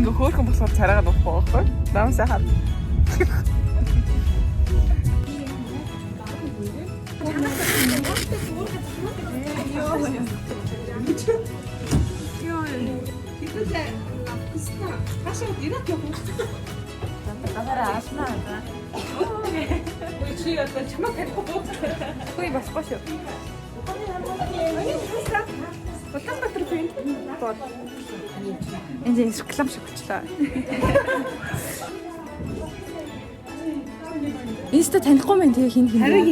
ингээ хөөрхөн босгоод царайгаа нуухгүй байхгүй. Намсаа хаа. Ой, басгүй шүү. Улаанбаатар пинт бод. Энд реклам шиг болчлаа. Инста танихгүй мэн тэгээ хин. Харин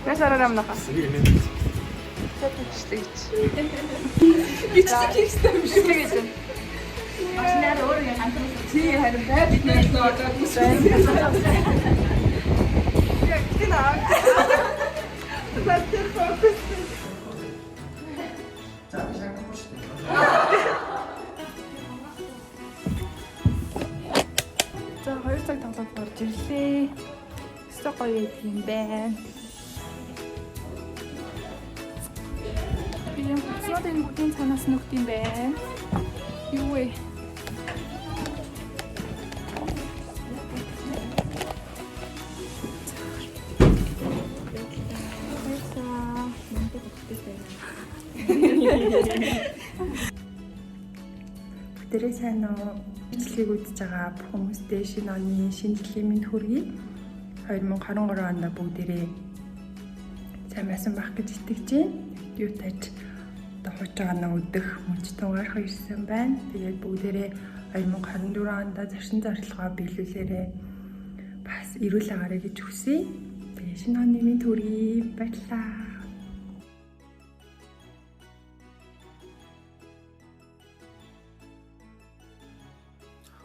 Ясараа амнаха. За 2 цаг тоглоод орж ирлээ. Өстой гоё юм байна. Би юм цаадын бүгдийн цанаас нүгт юм байна. Юу вэ? Бүгдээрээ сайн уу? Бичлэгийг үзэж байгаа бүх хүмүүстээ шинэ оны шинэ жилийн мэнд хүргэе. 2023 онд бүгдээрээ сайн байсан байх гэж итгэж байна. Юу тач хууч байгаа өдөх мөч тугаарх ирсэн байна. Тэгээд бүгдээрээ 2024 онд заршин зорилгоо биелүүлээрээ бас эрүүл агаарэ гэж хүсье. Тэгээд шинэ оны мэнд хүргэе. Баярлалаа.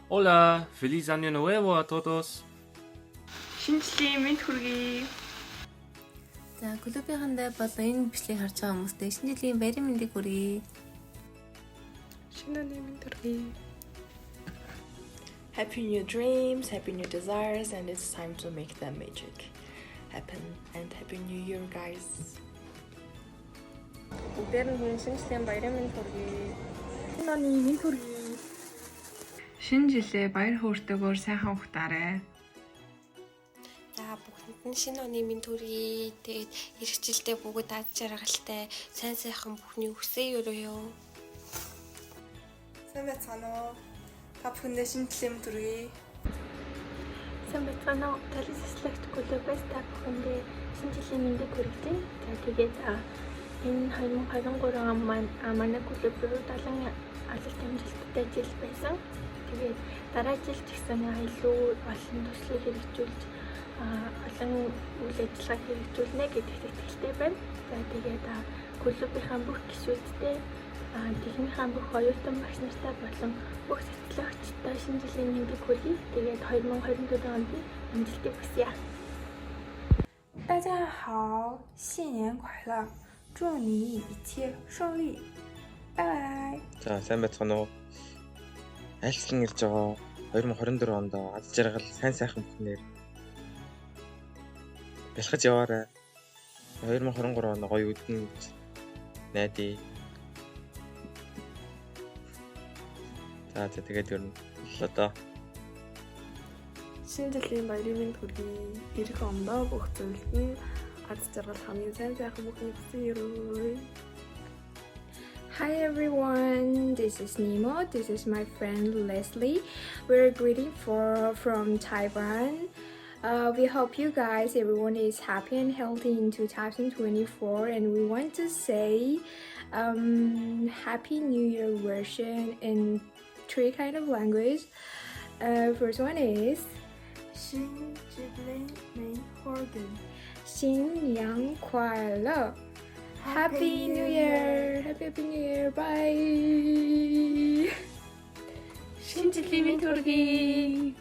Hola, feliz año nuevo a todos. Шинэ жилийн мэнд хүргэе. За, клубийнхандаа болон энэ бичлэгийг харж байгаа хүмүүстээ шинэ жилийн баярын мэндийг хүргэе. Шинэ оны мэнд хүргэе. Happy new dreams, happy new desires, and it's time to make the magic happen. And happy new year, guys. Бүгдээр нь шинэ жилийн баярын мэнд хүргэе. Шинэ оны мэнд хүргэе. Шинэ жилээ баяр хөөртэйгээр сайхан ухтаарай. За бүгдэнд нь шинэ оны мэнд хүргэе. Тэгээд ирэх жилдээ бүгд ад жаргалтай, сайн сайхан бүхний өсөө өрөөё. Сайн байцгаана уу? Та бүхэндээ шинэ жилийн мэнд хүргэе. Сайн байцгаана уу? Талис Select клубээс та бүхэндээ шинэ жилийн мэндийг хүргэе. За тэгээд энэ 2023 он манай клуб руу 70 алалт амжилттай жил байсан. Тэгээд дараа жил ч гэсэн илүү олон төслийг хэрэгжүүлж олон үйл ажиллагааг хэрэгжүүлнэ гэдэгт итгэлтэй байна. За тэгээд клубийнхаа бүх гишүүдтэй техникийн бүх оюутан багш нартай болон бүх сэтгэлөгчтэй шинэ жилийн мэндийг хүргэе. Тэгээд 2024 онд амжилтыг хүсье. 大家好，新年快乐！祝你一切顺利，拜拜。 За сайн байцгаана уу? Айлчлан ирж байгаа 2024 онд ад жаргал сайн сайхан бүхнээр бэлхэж яваарай. 2023 он гоё үдэн найдаа. За тэгээд ер нь л одоо Шинэ жилийн баярын мэнд хүргэе. Ирэх ондоо бүх зүйлд нь ад жаргал хамгийн сайн сайхан бүхний хүсье өрөөе. Hi everyone, this is Nemo. This is my friend Leslie. We're greeting from Taiwan. We hope you guys, everyone is happy and healthy in 2024, and we want to say Happy New Year version in 3 kind of language. First one is 新至灵美活的新年快乐. Happy New Year! Happy New Year! Bye! 신지님이 토르기.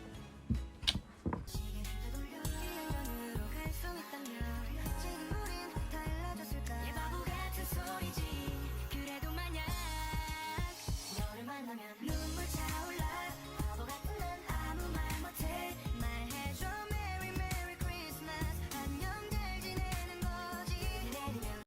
눈물